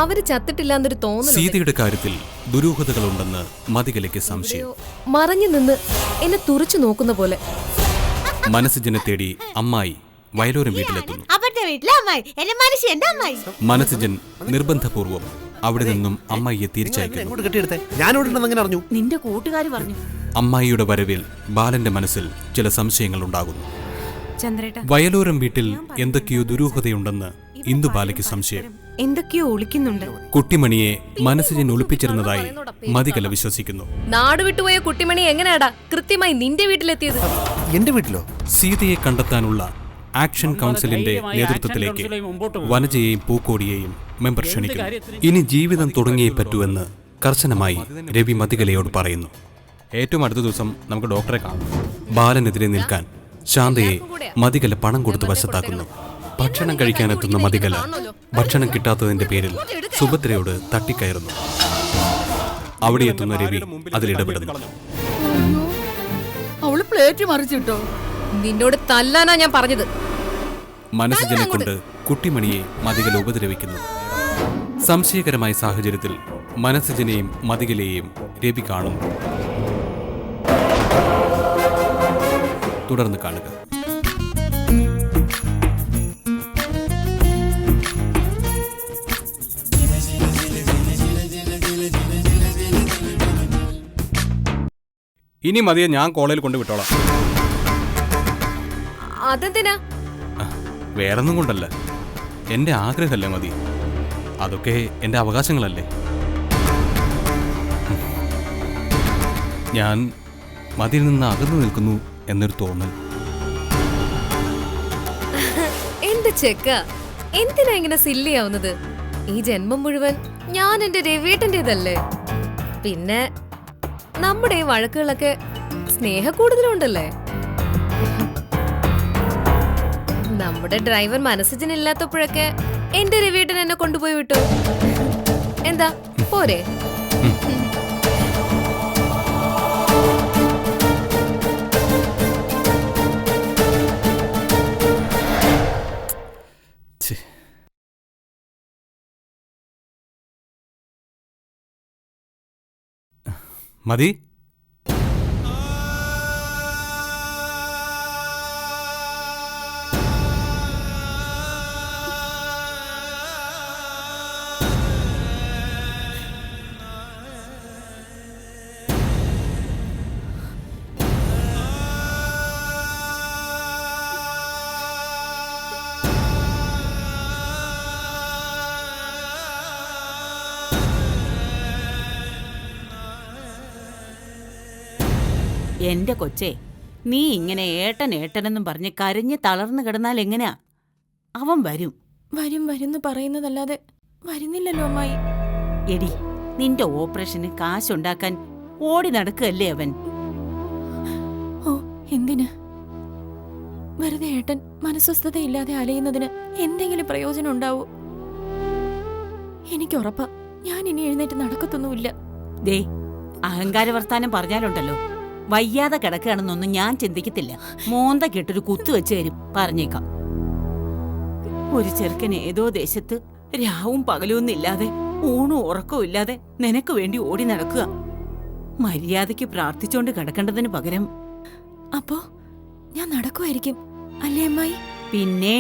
അവര് ചത്തിട്ടില്ലാന്നൊരു തോന്നൽ. സീതയുടെ കാര്യത്തിൽ ദുരൂഹതകളുണ്ടെന്ന് മതികലയ്ക്ക് സംശയം. മറഞ്ഞു നിന്ന് എന്നെ തുറച്ചു നോക്കുന്ന പോലെ. മനസ്സുജനെ തേടി അമ്മായി വയലോരം വീട്ടിലെത്തുന്നു. മനസ്സുജൻ നിർബന്ധപൂർവം അവിടെ നിന്നും അമ്മായിയെ തിരിച്ചയക്കുന്നു. നിന്റെ കൂട്ടുകാർ പറഞ്ഞു. അമ്മായിയുടെ വരവിൽ ബാലന്റെ മനസ്സിൽ ചില സംശയങ്ങൾ ഉണ്ടാകുന്നു. വയലോരം വീട്ടിൽ എന്തൊക്കെയോ ദുരൂഹതയുണ്ടെന്ന് ഇന്ദുബാലയ്ക്ക് സംശയം. എന്തൊക്കെയോ ഒളിക്കുന്നുണ്ട്. കുട്ടിമണിയെ മനസ്സുജൻ ഒളിപ്പിച്ചിരുന്നതായി മതികല വിശ്വസിക്കുന്നു. നാട് വിട്ടുപോയ കുട്ടിമണി എങ്ങനെയാടാ കൃത്യമായി നിന്റെ വീട്ടിലെത്തിയത്? എന്റെ വീട്ടിലോ? സീതയെ കണ്ടെത്താനുള്ള ആക്ഷൻ കൗൺസിലിന്റെ നേതൃത്വത്തിലേക്ക് വനജയെയും പൂക്കോടിയെയും മെമ്പർ ക്ഷണിക്കുന്നു. ഇനി ജീവിതം തുടങ്ങിയേ പറ്റൂവെന്ന് കർശനമായി രവി മതികലയോട് പറയുന്നു. ഏറ്റവും അടുത്ത ദിവസം നമുക്ക് ഡോക്ടറെ കാണും. ബാലനെതിരെ നിൽക്കാൻ ശാന്തയെ മതികല പണം കൊടുത്ത് വശത്താക്കുന്നു. ഭക്ഷണം കഴിക്കാനെത്തുന്ന മതികല ഭക്ഷണം കിട്ടാത്തതിന്റെ പേരിൽ സുഭദ്രയോട് തട്ടിക്കയറുന്നു. അവിടെ എത്തുന്ന രവി അതിലിടപെടുന്നു. അവള് പ്ലേറ്റ് മറിച്ചിട്ടോ? നിന്നോട് തല്ലാനാ ഞാൻ പറഞ്ഞത്. മനസ്സുജനെ കൊണ്ട് കുട്ടിമണിയെ മതികല ഉപദ്രവിക്കുന്നു. സംശയകരമായ സാഹചര്യത്തിൽ മനസ്സുജനെയും മതികലയെയും രവി കാണുന്നു. തുടർന്ന് കാണുക. ഇനി മതിയെ ഞാൻ കോളേജിൽ കൊണ്ടുവിട്ടോളാം. അതെന്തിനാ? വേറൊന്നും കൊണ്ടല്ല, എന്റെ ആഗ്രഹമല്ലേ മതി. അതൊക്കെ എന്റെ അവകാശങ്ങളല്ലേ. ഞാൻ മതിയിൽ നിന്ന് അകന്നു നിൽക്കുന്നു എന്നൊരു തോന്നൽ. എന്റെ ചെക്ക, എന്തിനാ ഇങ്ങനെ സില്ലിയാവുന്നത്? ഈ ജന്മം മുഴുവൻ ഞാൻ എന്റെ രവിയേട്ടന്റേതല്ലേ. പിന്നെ നമ്മുടെ ഈ വഴക്കുകളൊക്കെ സ്നേഹ കൂടുതലുണ്ടല്ലേ. നമ്മുടെ ഡ്രൈവർ മനസ്സുജനില്ലാത്തപ്പോഴൊക്കെ എന്റെ രവിയേട്ടൻ എന്നെ കൊണ്ടുപോയി വിട്ടു. എന്താ പോരെ? മതി. എന്റെ കൊച്ചേ, നീ ഇങ്ങനെ ഏട്ടൻ ഏട്ടനെന്നും പറഞ്ഞ് കരഞ്ഞ് തളർന്നു കിടന്നാൽ എങ്ങനെയാ? അവൻ വരും. വരും വരുന്ന് പറയുന്നതല്ലാതെ വരുന്നില്ലല്ലോ അമ്മായി. എടി, നിന്റെ ഓപ്പറേഷന് കാശുണ്ടാക്കാൻ ഓടി നടക്കുകയല്ലേ അവൻ. ഓ, എന്തിന്? വെറുതെ ഏട്ടൻ മനസ്വസ്ഥതയില്ലാതെ അലയുന്നതിന് എന്തെങ്കിലും പ്രയോജനം ഉണ്ടാവൂ? എനിക്കുറപ്പാ ഞാൻ ഇനി എഴുന്നേറ്റ് നടക്കത്തൊന്നുമില്ല. ദേ, അഹങ്കാര വർത്താനം പറഞ്ഞാലുണ്ടല്ലോ, വയ്യാതെ കിടക്കുകയാണെന്നൊന്നും ഞാൻ ചിന്തിക്കത്തില്ല. മോന്ത കെട്ടൊരു കുത്തു വെച്ച് തരും, പറഞ്ഞേക്കാം. ഒരു ചെറുക്കൻ ഏതോ ദേശത്ത് രാവും പകലൊന്നില്ലാതെ ഊണും ഉറക്കവും ഇല്ലാതെ നിനക്ക് വേണ്ടി ഓടി നടക്കുക. മര്യാദയ്ക്ക് പ്രാർത്ഥിച്ചോണ്ട് കിടക്കേണ്ടതിന് പകരം. അപ്പോ ഞാൻ നടക്കുമായിരിക്കും അല്ലേ അമ്മായി? പിന്നെ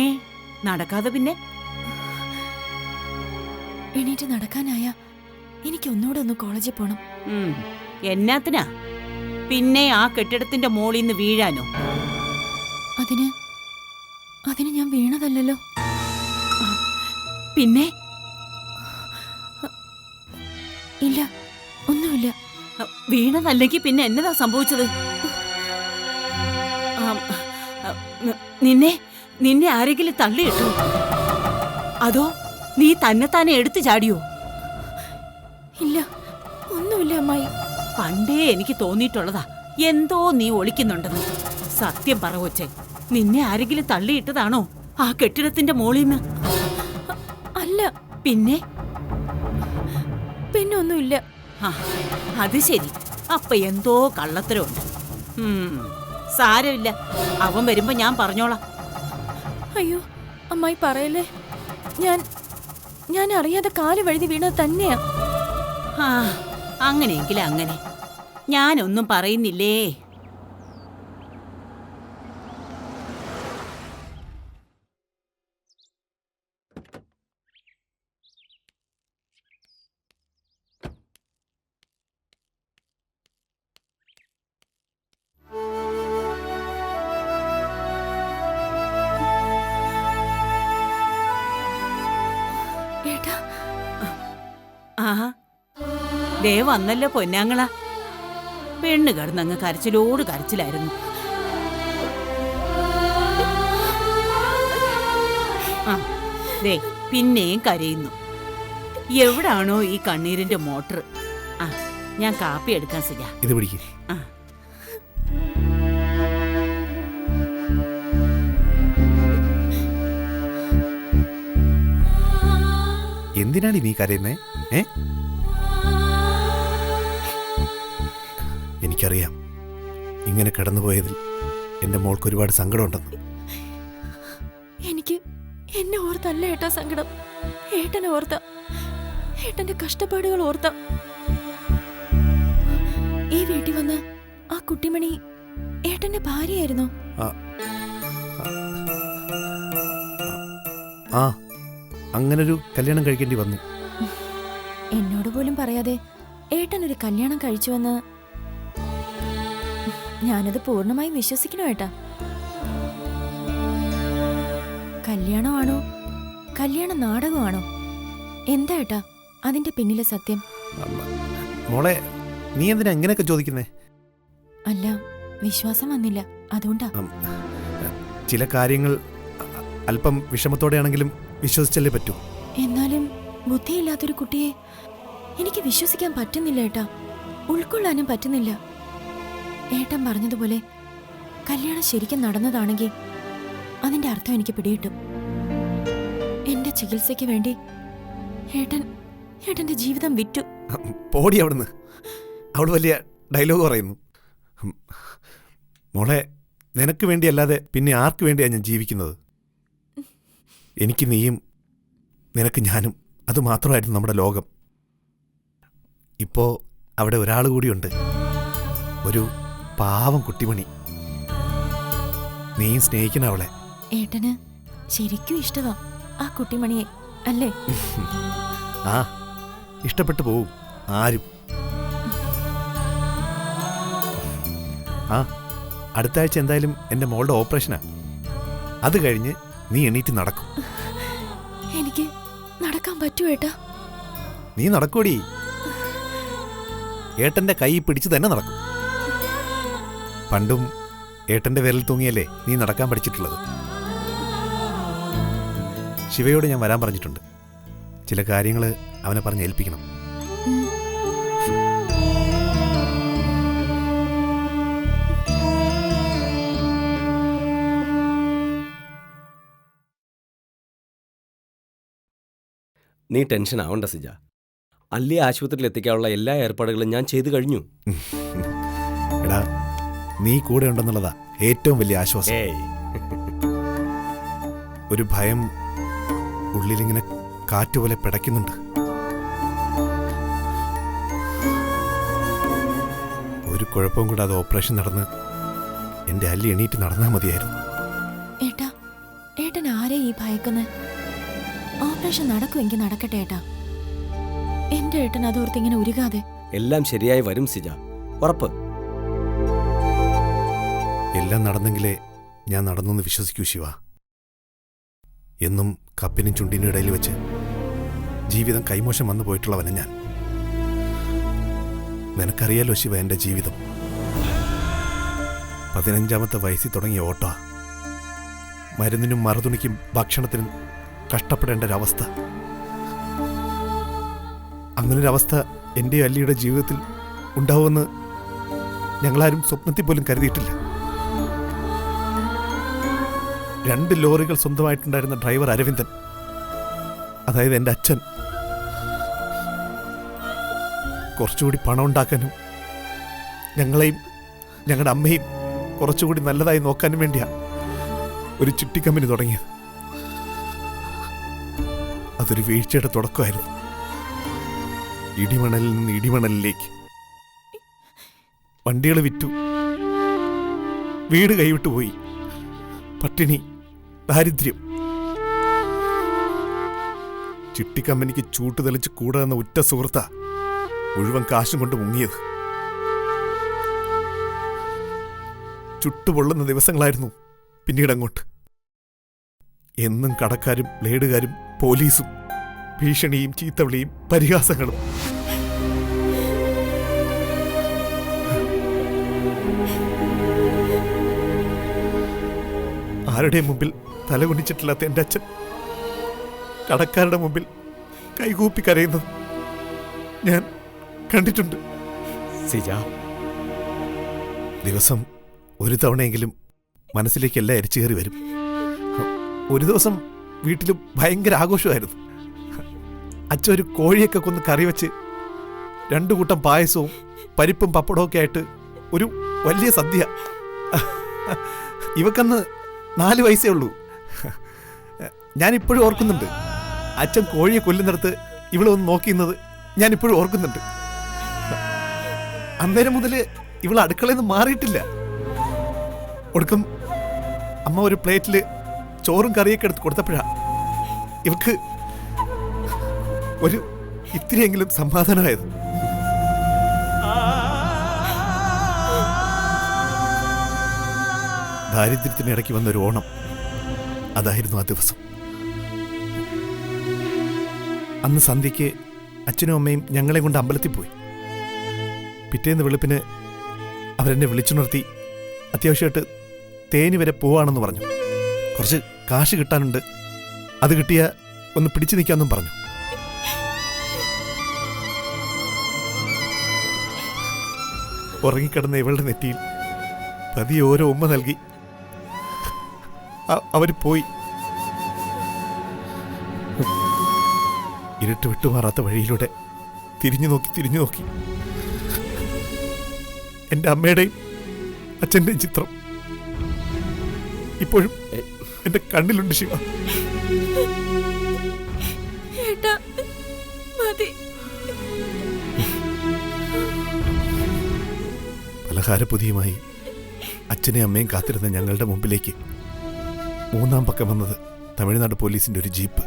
നടക്കാതെ പിന്നെ? എണീറ്റ് നടക്കാനായ എനിക്ക് ഒന്നുകൂടെ ഒന്ന് കോളേജിൽ പോണം. എന്നാത്തിനാ? പിന്നെ ആ കെട്ടിടത്തിന്റെ മോളിൽ നിന്ന് വീഴാനോ? അതിന് ഞാൻ വീണതല്ലോ. പിന്നെ? ഇല്ല, ഒന്നുമില്ല. വീണതല്ലെങ്കിൽ പിന്നെ എന്നതാ സംഭവിച്ചത്? നിന്നെ ആരെങ്കിലും തള്ളിയിട്ടോ? അതോ നീ തന്നെത്താനെ എടുത്തു ചാടിയോ? ഇല്ല, ഒന്നുമില്ല അമ്മായി. പണ്ടേ എനിക്ക് തോന്നിയിട്ടുള്ളതാ എന്തോ നീ ഒളിക്കുന്നുണ്ടെന്ന്. സത്യം പറ കൊച്ചേ, നിന്നെ ആരെങ്കിലും തള്ളിയിട്ടതാണോ ആ കെട്ടിടത്തിന്റെ മോളിന്ന്? അല്ല. പിന്നെ? ഒന്നുമില്ല. അത് ശരി, അപ്പൊ എന്തോ കള്ളത്തരമുണ്ട്. സാരമില്ല, അവൻ വരുമ്പോ ഞാൻ പറഞ്ഞോളാം. അയ്യോ അമ്മായി പറയല്ലേ. ഞാൻ അറിയാതെ കാല് വഴുതി വീണത് തന്നെയാ. ആ അങ്ങനെയെങ്കിൽ അങ്ങനെ. ഞാനൊന്നും പറയുന്നില്ലേ. ഏട്ടാ, ആഹാ ദേ വന്നല്ലോ പൊന്നാങ്ങള. പെണ്ണ് കിടന്നങ്ങ് കരച്ചിലോട് കരച്ചിലായിരുന്നു. ആ ദേ പിന്നെയും കരയുന്നു. എവിടാണോ ഈ കണ്ണീരിന്റെ മോട്ടർ? ആ ഞാൻ കാപ്പി എടുക്കാൻ സിജ. ഇത് പിടിക്കും. ആ എന്തിനാണ് നീ കരയുന്നേ? എനിക്കറിയാം ഇങ്ങനെ കടന്നുപോയതിൽ എൻ്റെ മോൾക്ക് ഒരുപാട് സങ്കടമുണ്ടെന്ന്. എനിക്ക് എന്നെ ഓർത്തല്ല ഏട്ടാ സങ്കടം. ഏട്ടനെ ഓർത്ത, ഏട്ടന്റെ കഷ്ടപ്പാടുകൾ ഓർത്ത. ഈ വീട്ടിൽ വന്ന് ആ കുട്ടിമണി ഏട്ടന്റെ ഭാര്യയായിരുന്നോ? ആ അങ്ങനൊരു കല്യാണം കഴിക്കേണ്ടി വന്നു. എന്നോട് പോലും പറയാതെ ഏട്ടൻ ഒരു കല്യാണം കഴിച്ചുവെന്ന് ഞാനത് പൂർണ്ണമായും വിശ്വസിക്കണോ ഏട്ടാ? കല്യാണമാണോ കല്യാണ നാടകമാണോ? എന്താ ഏട്ടാ അതിന്റെ പിന്നിലെ സത്യം? മോളെ നീ എന്തിനാ ഇങ്ങനെയൊക്കെ ചോദിക്കുന്നേ? അല്ല, വിശ്വാസം വന്നില്ല, അതുകൊണ്ടാ. ചില കാര്യങ്ങൾ അല്പം വിഷമത്തോടെയാണെങ്കിലും വിശ്വസിച്ചല്ലേ പറ്റൂ. എന്നാലും ബുദ്ധിയില്ലാത്തൊരു കുട്ടിയെ എനിക്ക് വിശ്വസിക്കാൻ പറ്റുന്നില്ല ഏട്ടാ. ഉൾക്കൊള്ളാനും പറ്റുന്നില്ല. ഏട്ടൻ പറഞ്ഞതുപോലെ കല്യാണം ശരിക്കും നടന്നതാണെങ്കിൽ അതിന്റെ അർത്ഥം എനിക്ക് പിടികിട്ടും. എന്റെ ചികിത്സയ്ക്ക് വേണ്ടി ഏട്ടന്റെ ജീവിതം വിറ്റു. പോടി അവിടുന്ന്. അവൾ വലിയ ഡയലോഗ് പറയുന്നു. മോളെ നിനക്ക് വേണ്ടിയല്ലാതെ പിന്നെ ആർക്ക് വേണ്ടിയാണ് ഞാൻ ജീവിക്കുന്നത്? എനിക്ക് നീയും നിനക്ക് ഞാനും, അത് മാത്രമായിരുന്നു നമ്മുടെ ലോകം. ഇപ്പോൾ അവിടെ ഒരാൾ കൂടിയുണ്ട്, ഒരു പാവം കുട്ടിമണി. നീയും സ്നേഹിക്കണ അവളെ. ഏട്ടന് ശരിക്കും ഇഷ്ടവാ ആ കുട്ടിമണിയെ, അല്ലേ? ആ ഇഷ്ടപ്പെട്ടു പോവും ആരും. ആ അടുത്ത ആഴ്ച എന്തായാലും എൻ്റെ മോളുടെ ഓപ്പറേഷനാ. അത് കഴിഞ്ഞ് നീ എണീറ്റ് നടക്കും. എനിക്ക് നടക്കാൻ പറ്റൂ ഏട്ടാ? നീ നടക്കൂടി. ഏട്ടന്റെ കൈ പിടിച്ച് തന്നെ നടക്കും. പണ്ടും ഏട്ടന്റെ വിരൽ തൂങ്ങിയല്ലേ നീ നടക്കാൻ പഠിച്ചിട്ടുള്ളത്. ശിവയോട് ഞാൻ വരാൻ പറഞ്ഞിട്ടുണ്ട്. ചില കാര്യങ്ങൾ അവനെ പറഞ്ഞ് ഏൽപ്പിക്കണം. നീ ടെൻഷൻ ആവണ്ട സിജ. അല്ലിയെ ആശുപത്രിയിൽ എത്തിക്കാനുള്ള എല്ലാ ഏർപ്പാടുകളും ഞാൻ ചെയ്തു കഴിഞ്ഞു. എടാ നീ കൂടെ ഉണ്ടെന്നുള്ളതാ ഏറ്റവും വലിയ ആശ്വാസം. ഒരു ഭയം ഉള്ളിലിങ്ങനെ കാറ്റുപോലെ പിടയ്ക്കുന്നുണ്ട്. ഒരു കുഴപ്പവും കൂടാതെ ഓപ്പറേഷൻ നടന്ന് എൻ്റെ അല്ലി എണീറ്റ് നടന്നാൽ മതിയായിരുന്നു. ഏട്ടാ, ഏട്ടൻ ആരെ ഈ ഭയക്കുന്നത്? ഓപ്പറേഷൻ നടക്കുമെങ്കിൽ നടക്കട്ടെ ഏട്ടാ. എന്റെ ഏട്ടൻ അതോർത്ത് ഇങ്ങനെ ഉരുകാതെ. എല്ലാം ശരിയായി വരും സിജ, ഉറപ്പ്. എല്ലാം നടന്നെങ്കിലേ ഞാൻ നടന്നെന്ന് വിശ്വസിക്കൂ ശിവ. എന്നും കപ്പിനും ചുണ്ടിനും ഇടയിൽ വെച്ച് ജീവിതം കൈമോശം വന്നു പോയിട്ടുള്ളവനെ ഞാൻ. നിനക്കറിയാലോ ശിവ എൻ്റെ ജീവിതം. 15ാമത്തെ വയസ്സിൽ തുടങ്ങിയ ഓട്ട. മരുന്നിനും മറുതുണിക്കും ഭക്ഷണത്തിനും കഷ്ടപ്പെടേണ്ട ഒരവസ്ഥ. അങ്ങനൊരവസ്ഥ എൻ്റെ അല്ലിയുടെ ജീവിതത്തിൽ ഉണ്ടാവുമെന്ന് ഞങ്ങളാരും സ്വപ്നത്തിൽ പോലും കരുതിയിട്ടില്ല. 2 ലോറികൾ സ്വന്തമായിട്ടുണ്ടായിരുന്ന ഡ്രൈവർ അരവിന്ദൻ, അതായത് എൻ്റെ അച്ഛൻ, കുറച്ചുകൂടി പണം ഉണ്ടാക്കാനും ഞങ്ങളെയും ഞങ്ങളുടെ അമ്മയും കുറച്ചുകൂടി നല്ലതായി നോക്കാനും വേണ്ടിയാണ് ഒരു ചിട്ടി കമ്പനി തുടങ്ങിയത്. അതൊരു വീഴ്ചയുടെ തുടക്കമായിരുന്നു. ഇടിമണലിൽ നിന്ന് ഇടിമണലിലേക്ക് വണ്ടികൾ വിറ്റു, വീട് കൈവിട്ടു പോയി, പട്ടിണി, ദാരിദ്ര്യം. ചിട്ടിക്കമ്പനിക്ക് ചൂട്ട് തെളിച്ച് കൂടെ എന്ന ഉറ്റ സുഹൃത്താ മുഴുവൻ കാശും കൊണ്ട് മുങ്ങിയത്. ചുട്ടുപൊള്ളുന്ന ദിവസങ്ങളായിരുന്നു പിന്നീട് അങ്ങോട്ട്. എന്നും കടക്കാരും ബ്ലേഡുകാരും പോലീസും ഭീഷണിയും ചീത്തവിളിയും പരിഹാസങ്ങളും. ആരുടെയും മുമ്പിൽ തലകുനിച്ചിട്ടില്ലാത്ത എൻ്റെ അച്ഛൻ കടക്കാരുടെ മുമ്പിൽ കൈകൂപ്പി കരയുന്നത് ഞാൻ കണ്ടിട്ടുണ്ട്. സിജ, ദിവസം ഒരു തവണയെങ്കിലും മനസ്സിലേക്കെല്ലാം എരിച്ചുകയറി വരും. ഒരു ദിവസം വീട്ടിൽ ഭയങ്കര ആഘോഷമായിരുന്നു. അച്ഛൻ ഒരു കോഴിയൊക്കെ കൊന്ന് കറി വെച്ച് 2 കൂട്ടം പായസവും പരിപ്പും പപ്പടവും ഒക്കെ ആയിട്ട് ഒരു വലിയ സദ്യ. ഇവക്കന്ന് 4 വയസ്സേ ഉള്ളൂ. ഞാനിപ്പോഴും ഓർക്കുന്നുണ്ട്. അച്ഛൻ കോഴിയെ കൊല്ലുന്നിടത്ത് ഇവളെ ഒന്ന് നോക്കിയുന്നത് ഞാനിപ്പോഴും ഓർക്കുന്നുണ്ട്. അന്നേരം മുതൽ ഇവൾ അടുക്കളയിൽ നിന്ന് മാറിയിട്ടില്ല. ഒടുക്കം അമ്മ ഒരു പ്ലേറ്റിൽ ചോറും കറിയൊക്കെ എടുത്ത് കൊടുത്തപ്പോഴാ ഇവക്ക് ഒരു ഇത്തിരിയെങ്കിലും സമാധാനമായത്. ദാരിദ്ര്യത്തിനിടയ്ക്ക് വന്നൊരു ഓണം, അതായിരുന്നു ആ ദിവസം. അന്ന് സന്ധ്യയ്ക്ക് അച്ഛനും അമ്മയും ഞങ്ങളെ കൊണ്ട് അമ്പലത്തിൽ പോയി. പിറ്റേന്ന് വെളുപ്പിന് അവരെന്നെ വിളിച്ചുണർത്തി അത്യാവശ്യമായിട്ട് തേനി വരെ പോവാണെന്ന് പറഞ്ഞു. കുറച്ച് കാശ് കിട്ടാനുണ്ട്, അത് കിട്ടിയ ഒന്ന് പിടിച്ചു നിൽക്കാമെന്നും പറഞ്ഞു. ഉറങ്ങിക്കിടന്ന ഇവളുടെ നെറ്റിയിൽ പതിയെ ഓരോ ഉമ്മ നൽകി അവർ പോയി. ഇരുട്ട് വിട്ടുമാറാത്ത വഴിയിലൂടെ തിരിഞ്ഞു നോക്കി എൻ്റെ അമ്മയുടെയും അച്ഛൻ്റെയും ചിത്രം ഇപ്പോഴും എൻ്റെ കണ്ണിലുണ്ട്. ശിവ, ഏട്ടാ മതി. പലഹാരപ്പൊതിയുമായി അച്ഛനെയും അമ്മയും കാത്തിരുന്ന ഞങ്ങളുടെ മുമ്പിലേക്ക് 3-ാം പക്കം വന്നത് തമിഴ്നാട് പോലീസിൻ്റെ ഒരു ജീപ്പ്.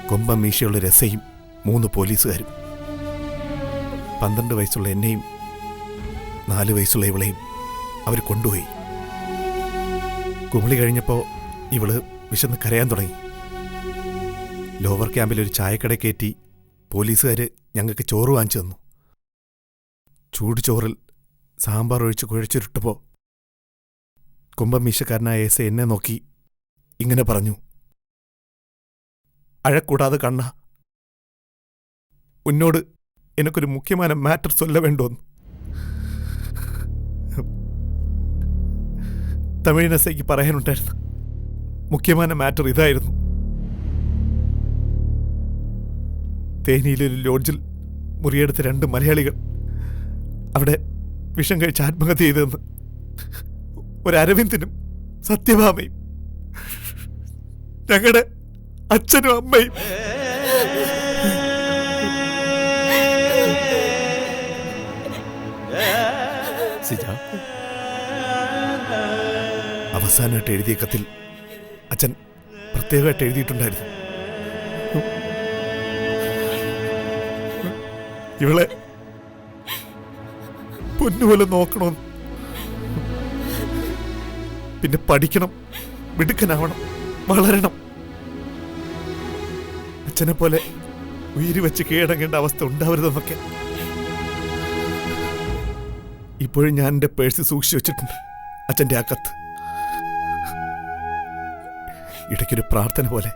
കൊമ്പം മീശയുള്ള രസയും 3 പോലീസുകാരും. 12 വയസ്സുള്ള എന്നെയും 4 വയസ്സുള്ള ഇവളെയും അവർ കൊണ്ടുപോയി. കുമിളി കഴിഞ്ഞപ്പോൾ ഇവള് വിശന്ന് കരയാൻ തുടങ്ങി. ലോവർ ക്യാമ്പിലൊരു ചായക്കട കയറ്റി പോലീസുകാർ ഞങ്ങൾക്ക് ചോറ് വാങ്ങിച്ചു തന്നു. ചൂട് ചോറിൽ സാമ്പാർ ഒഴിച്ച് കുഴച്ചുരുട്ടപ്പോൾ കുംഭം മീശക്കാരനായ എസ് എന്നെ നോക്കി ഇങ്ങനെ പറഞ്ഞു: അഴക്കൂടാതെ കണ്ണ, ഉന്നോട് എനിക്കൊരു മുഖ്യമായ മാറ്റർ ചൊല്ല വേണ്ടോന്ന്. തമിഴിനസയ്ക്ക് പറയാനുണ്ടായിരുന്നു മുഖ്യമായ മാറ്റർ ഇതായിരുന്നു. തേനിയിലൊരു ലോഡ്ജിൽ മുറിയെടുത്ത 2 മലയാളികൾ അവിടെ വിഷം കഴിച്ച് ആത്മഹത്യ ചെയ്തെന്ന്. ഒരു അരവിന്ദനും സത്യഭാമയും ഞങ്ങളുടെ അച്ഛനും അമ്മയും. അവസാനമായിട്ട് എഴുതിയ കത്തിൽ അച്ഛൻ പ്രത്യേകമായിട്ട് എഴുതിയിട്ടുണ്ടായിരുന്നു: ഇവളെ പൊന്നുപോലെ നോക്കണമെന്ന്, പിന്നെ പഠിക്കണം, മിടുക്കനാവണം, വളരണം, അച്ഛനെ പോലെ ഉയിര് വെച്ച് കീഴടങ്ങേണ്ട അവസ്ഥ ഉണ്ടാവരുതെന്നൊക്കെ. ഇപ്പോഴും ഞാൻ എൻ്റെ പേഴ്സ് സൂക്ഷിച്ചു വെച്ചിട്ടുണ്ട് അച്ഛൻ്റെ ആ കത്ത്. ഇടയ്ക്കൊരു പ്രാർത്ഥന പോലെ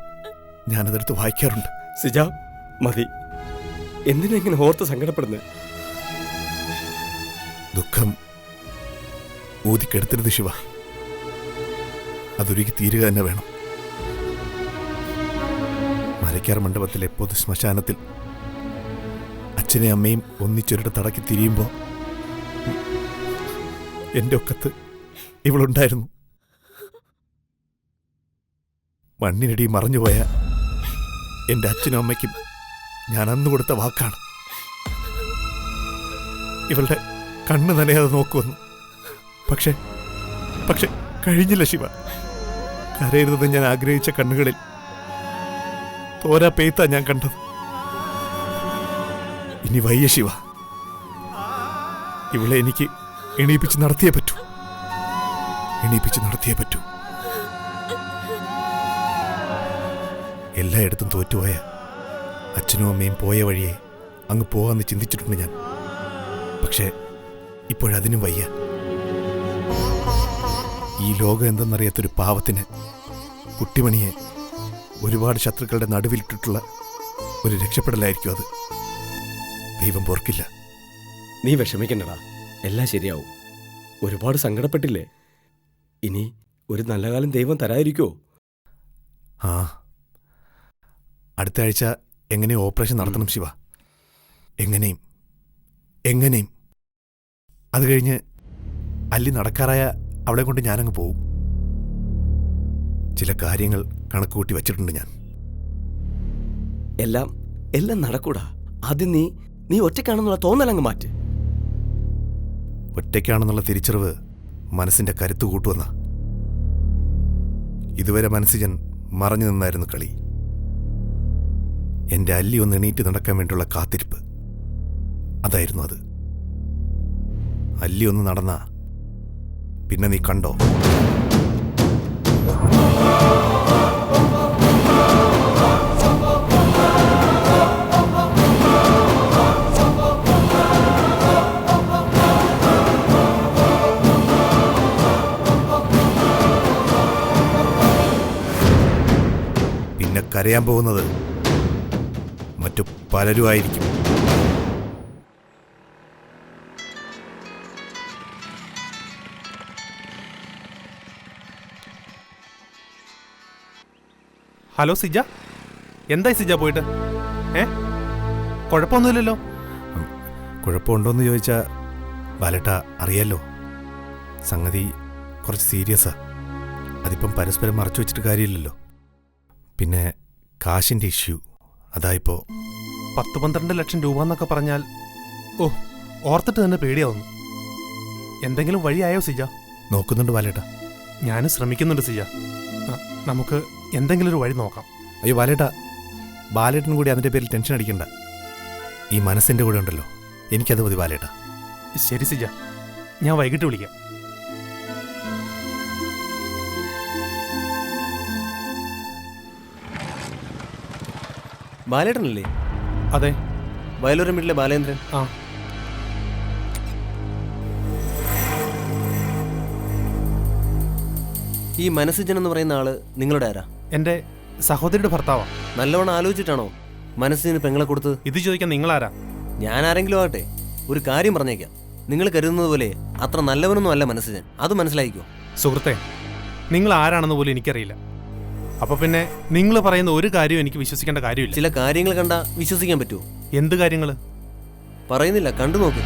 ഞാനതെടുത്ത് വായിക്കാറുണ്ട്. സിജ, മതി. എന്തിനെങ്ങനെ ഓർത്ത് സങ്കടപ്പെടുന്നത്? ദുഃഖം ഊതിക്കെടുത്തരുത് ശിവ, അതൊരുക്കി തീരുക തന്നെ വേണം. മരക്കാർ മണ്ഡപത്തിലെ പൊതു ശ്മശാനത്തിൽ അച്ഛനെയും അമ്മയും ഒന്നിച്ചൊരിടത്ത് തടക്കി തിരിയുമ്പോൾ എൻ്റെ ഒക്കത്ത് ഇവളുണ്ടായിരുന്നു. മണ്ണിനടി മറഞ്ഞുപോയ എൻ്റെ അച്ഛനും അമ്മയ്ക്കും ഞാൻ അന്ന് കൊടുത്ത വാക്കാണ്. ഇവളുടെ കണ്ണ് നനയാതെ നോക്കുമെന്ന്. പക്ഷേ പക്ഷെ കഴിഞ്ഞില്ല ശിവ. കരയരുതെന്ന് ഞാൻ ആഗ്രഹിച്ച കണ്ണുകളിൽ തോരാ പെയ്ത്താ ഞാൻ കണ്ടത്. ഇനി വയ്യ ശിവ. ഇവളെ എനിക്ക് എണീപ്പിച്ച് നടത്തിയേ പറ്റൂ. എല്ലായിടത്തും തോറ്റുപോയ അച്ഛനും അമ്മയും പോയ വഴിയെ അങ്ങ് പോകാമെന്ന് ചിന്തിച്ചിട്ടുണ്ട് ഞാൻ. പക്ഷേ ഇപ്പോഴതിനും വയ്യ. ഈ ലോകം എന്തെന്നറിയാത്തൊരു പാവത്തിന് കുട്ടിമണിയെ ഒരുപാട് ശത്രുക്കളുടെ നടുവിലിട്ടിട്ടുള്ള ഒരു രക്ഷപ്പെടലായിരിക്കും അത്. ദൈവം പൊറുക്കില്ല. നീ വിഷമിക്കണ്ടടാ, എല്ലാം ശരിയാവും. ഒരുപാട് സങ്കടപ്പെട്ടില്ലേ? ഇനി ഒരു നല്ല കാലം ദൈവം തരാതിരിക്കോ? ആ, അടുത്ത ആഴ്ച എങ്ങനെയും ഓപ്പറേഷൻ നടത്തണം ശിവ. എങ്ങനെയും. അത് കഴിഞ്ഞ് അല്ലി നടക്കാറായ അവളെ കൊണ്ട് ഞാനങ്ങ് പോവും. ചില കാര്യങ്ങൾ കണക്കുകൂട്ടി വച്ചിട്ടുണ്ട് ഞാൻ. എല്ലാം നടക്കൂടാ. ആദ്യം നീ ഒറ്റയ്ക്കാണെന്നുള്ള തോന്നലങ്ങ് മാറ്റ്. ഒറ്റയ്ക്കാണെന്നുള്ള തിരിച്ചറിവ് മനസ്സിന്റെ കരുത്ത് കൂട്ടുവെന്ന. ഇതുവരെ മനസ്സിജൻ മറഞ്ഞു നിന്നായിരുന്നു കളി. എന്റെ അല്ലി ഒന്ന് എണീറ്റ് നടക്കാൻ വേണ്ടിയുള്ള കാത്തിരിപ്പ്, അതായിരുന്നു അത്. അല്ലി ഒന്ന് നടന്ന പിന്നെ നീ കണ്ടോ? പിന്നെ കരയാൻ പോകുന്നത് മറ്റു പലരും ആയിരിക്കും. ഹലോ സിജ, എന്തായി സിജ പോയിട്ട്? കുഴപ്പമൊന്നുമില്ലല്ലോ? കുഴപ്പമുണ്ടോയെന്ന് ചോദിച്ചാൽ ബാലേട്ട അറിയാലോ, സംഗതി കുറച്ച് സീരിയസാ. അതിപ്പം പരസ്പരം മറച്ചു വെച്ചിട്ട് കാര്യമില്ലല്ലോ. പിന്നെ കാശിൻ്റെ ഇഷ്യൂ, അതായിപ്പോൾ 10-12 ലക്ഷം രൂപ എന്നൊക്കെ പറഞ്ഞാൽ ഓർത്തിട്ട് തന്നെ പേടിയാവുന്നു. എന്തെങ്കിലും വഴിയായോ സിജ? നോക്കുന്നുണ്ട് ബാലേട്ട. ഞാനും ശ്രമിക്കുന്നുണ്ട് സിജ. നമുക്ക് എന്തെങ്കിലും ഒരു വഴി നോക്കാം. അയ്യോ ബാലേട്ട, ബാലേട്ടനും കൂടി അതിൻ്റെ പേരിൽ ടെൻഷൻ അടിക്കണ്ട. ഈ മനസ്സിൻ്റെ കൂടെ ഉണ്ടല്ലോ, എനിക്കത് മതി ബാലേട്ട. ശരി സിജ, ഞാൻ വൈകിട്ട് വിളിക്കാം. ബാലേട്ടനല്ലേ? അതെ, വയലൂരം വീട്ടിലെ ബാലേന്ദ്രൻ. ആ, ഈ മനസ്സിജൻ എന്ന് പറയുന്ന ആള് നിങ്ങളുടെ ആരാ? എൻ്റെ സഹോദരിയുടെ ഭർത്താവാ. നല്ലവണ്ണം ആലോചിച്ചിട്ടാണോ മനസ്സിന് പെങ്ങളെ കൊടുത്തത്? ഇത് ചോദിക്കാൻ നിങ്ങളാരാ? ഞാൻ ആരെങ്കിലും ആകട്ടെ, ഒരു കാര്യം പറഞ്ഞേക്കാം. നിങ്ങൾ കരുതുന്നത് പോലെ അത്ര നല്ലവനൊന്നും അല്ല മനസ്സിജൻ, അത് മനസ്സിലായിക്കോ. സുഹൃത്തെ, നിങ്ങൾ ആരാണെന്ന് പോലും എനിക്കറിയില്ല. അപ്പൊ പിന്നെ നിങ്ങൾ പറയുന്ന ഒരു കാര്യവും എനിക്ക് വിശ്വസിക്കേണ്ട കാര്യമില്ല. ചില കാര്യങ്ങൾ കണ്ടാ വിശ്വസിക്കാൻ പറ്റുമോ? എന്ത് കാര്യങ്ങൾ? പറയുന്നില്ല, കണ്ടു നോക്ക്.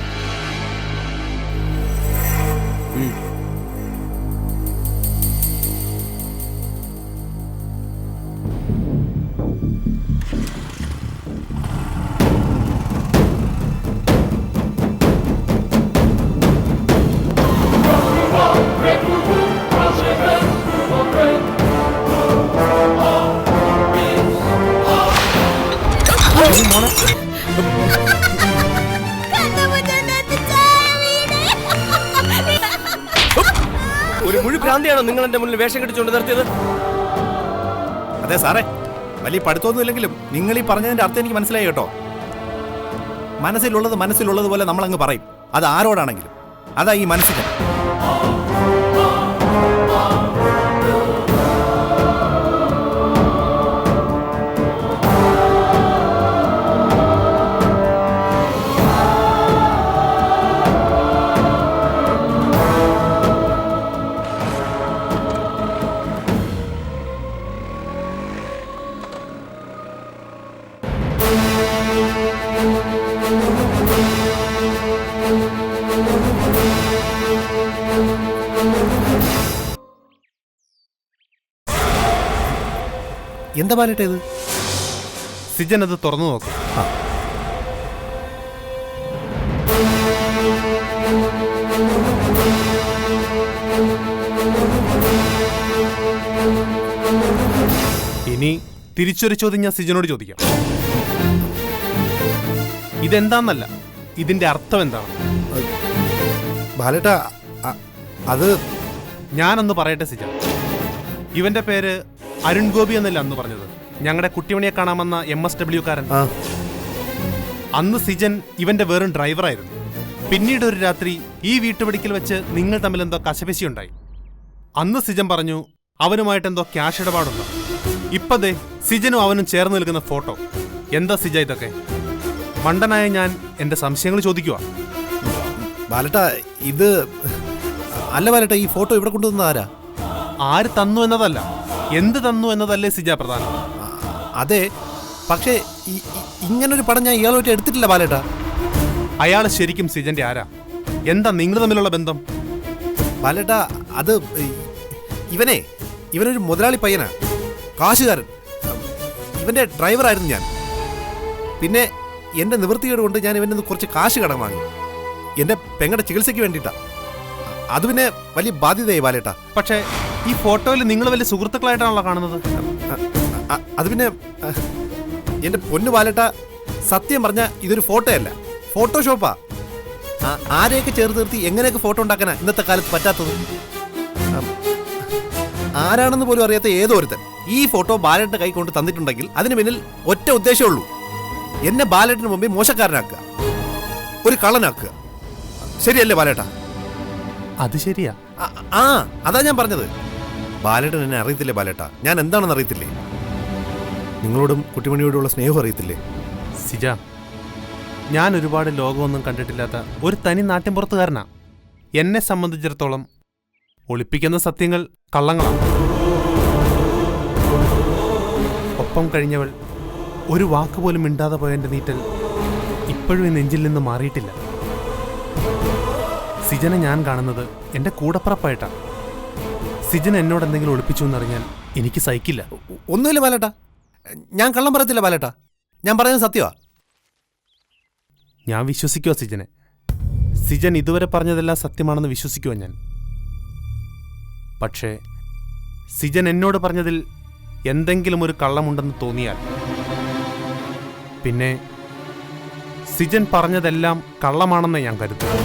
ഒരു മുഴു ഭ്രാന്തിയാണോ നിങ്ങൾ എന്റെ മുന്നിൽ വേഷം കെട്ടിച്ചുകൊണ്ട് നിർത്തിയത്? അതെ സാറേ, വലിയ പഠിത്തമൊന്നും ഇല്ലെങ്കിലും നിങ്ങൾ ഈ പറഞ്ഞതിന്റെ അർത്ഥം എനിക്ക് മനസ്സിലായി കേട്ടോ. മനസ്സിലുള്ളതുപോലെ നമ്മളങ്ങ് പറയും, അത് ആരോടാണെങ്കിലും. അതാ ഈ മനസ്സിൽ. എന്താ ബാലേട്ട ഇത്? സിജൻ അത് തുറന്നു നോക്കും. ഇനി തിരിച്ചൊരു ചോദ്യം ഞാൻ സിജനോട് ചോദിക്കാം. ഇതെന്താന്നല്ല, ഇതിന്റെ അർത്ഥം എന്താണ്? ബാലേട്ട അത് ഞാനൊന്ന് പറയട്ടെ സിജ. ഇവന്റെ പേര് അരുൺ ഗോപി എന്നല്ല അന്ന് പറഞ്ഞത്. ഞങ്ങളുടെ കുട്ടിമണിയെ കാണാമെന്ന MSW കാരൻ. അന്ന് സിജൻ ഇവന്റെ വെറും ഡ്രൈവറായിരുന്നു. പിന്നീട് ഒരു രാത്രി ഈ വീട്ടുപടിക്കൽ വെച്ച് നിങ്ങൾ തമ്മിൽ എന്തോ കശപശിയുണ്ടായി. അന്ന് സിജൻ പറഞ്ഞു അവനുമായിട്ട് എന്തോ ക്യാഷ് ഇടപാടുണ്ടോ. ഇപ്പതേ സിജനും അവനും ചേർന്ന് നിൽക്കുന്ന ഫോട്ടോ. എന്താ സിജ ഇതൊക്കെ? മണ്ടനായ ഞാൻ എന്റെ സംശയങ്ങൾ ചോദിക്കുക. ബാലേട്ട ഇത് അല്ല ബാലേട്ട, ഈ ഫോട്ടോ ഇവിടെ കൊണ്ടുവന്ന ആരാ? ആര് തന്നു എന്നതല്ല, എന്ത് തന്നു എന്നതല്ലേ സിജ പ്രധാനം. അതെ, പക്ഷേ ഇങ്ങനൊരു പടം ഞാൻ ഇയാളുമായിട്ട് എടുത്തിട്ടില്ല ബാലേട്ട. അയാൾ ശരിക്കും സിജന്റെ ആരാ? എന്താ നിങ്ങൾ തമ്മിലുള്ള ബന്ധം? ബാലേട്ട അത് ഇവനൊരു മുതലാളി പയ്യനാ, കാശുകാരൻ. ഇവന്റെ ഡ്രൈവറായിരുന്നു ഞാൻ. പിന്നെ എന്റെ നിവൃത്തികേട് കൊണ്ട് ഞാൻ ഇവൻ്റെ കുറച്ച് കാശ് കടം വാങ്ങി, എന്റെ പെങ്ങളുടെ ചികിത്സയ്ക്ക് വേണ്ടിയിട്ടാ. അത് പിന്നെ വലിയ ബാധ്യതയായി ബാലേട്ട. പക്ഷേ ഈ ഫോട്ടോയിൽ നിങ്ങൾ വലിയ സുഹൃത്തുക്കളായിട്ടാണല്ലോ കാണുന്നത്. അത് പിന്നെ എന്റെ പൊന്നു ബാലേട്ട, സത്യം പറഞ്ഞ ഇതൊരു ഫോട്ടോയല്ല, ഫോട്ടോഷോപ്പാ. ആരെയൊക്കെ ചേർത്ത് നിർത്തി എങ്ങനെയൊക്കെ ഫോട്ടോ ഉണ്ടാക്കാനാ ഇന്നത്തെ കാലത്ത് പറ്റാത്തത്? ആരാണെന്ന് പോലും അറിയാത്ത ഏതോ ഒരുത്തൻ ഈ ഫോട്ടോ ബാലേട്ടന്റെ കൈ കൊണ്ട് തന്നിട്ടുണ്ടെങ്കിൽ അതിന് പിന്നിൽ ഒറ്റ ഉദ്ദേശമുള്ളൂ, എന്നെ ബാലേട്ടന് മുമ്പിൽ മോശക്കാരനാക്കുക, ഒരു കള്ളനാക്കുക. ശരിയല്ലേ ബാലേട്ട? അത് ശരിയാ. അതാ ഞാൻ പറഞ്ഞത്. ബാലേട്ടൻ എന്നെ അറിയത്തില്ലേ ബാലേട്ട? ഞാൻ എന്താണെന്ന് അറിയത്തില്ലേ? നിങ്ങളോടും കുട്ടിമണിയോടുള്ള സ്നേഹം അറിയത്തില്ലേ? സിജ, ഞാൻ ഒരുപാട് ലോകമൊന്നും കണ്ടിട്ടില്ലാത്ത ഒരു തനി നാട്ടിൻപുറത്തുകാരനാ. എന്നെ സംബന്ധിച്ചിടത്തോളം ഒളിപ്പിക്കുന്ന സത്യങ്ങൾ കള്ളങ്ങളാണ്. ഒപ്പം കഴിഞ്ഞവൾ ഒരു വാക്കുപോലും മിണ്ടാതെ പോയതിൻ്റെ നീറ്റൽ ഇപ്പോഴും ഈ നെഞ്ചിൽ നിന്ന് മാറിയിട്ടില്ല. സിജനെ ഞാൻ കാണുന്നത് എൻ്റെ കൂടപ്പുറപ്പായിട്ടാണ്. സിജൻ എന്നോട് എന്തെങ്കിലും ഒളിപ്പിച്ചു എന്നറിഞ്ഞാൽ എനിക്ക് സഹിക്കില്ല. ഒന്നുമില്ല ബാലേട്ട, ഞാൻ കള്ളം പറയത്തില്ല ബാലേട്ട, ഞാൻ പറയുന്നത് സത്യമാ. ഞാൻ വിശ്വസിക്കുക സിജനെ. സിജൻ ഇതുവരെ പറഞ്ഞതെല്ലാം സത്യമാണെന്ന് വിശ്വസിക്കുക ഞാൻ. പക്ഷേ സിജൻ എന്നോട് പറഞ്ഞതിൽ എന്തെങ്കിലും ഒരു കള്ളമുണ്ടെന്ന് തോന്നിയാൽ പിന്നെ സിജൻ പറഞ്ഞതെല്ലാം കള്ളമാണെന്ന് ഞാൻ കരുതുന്നു.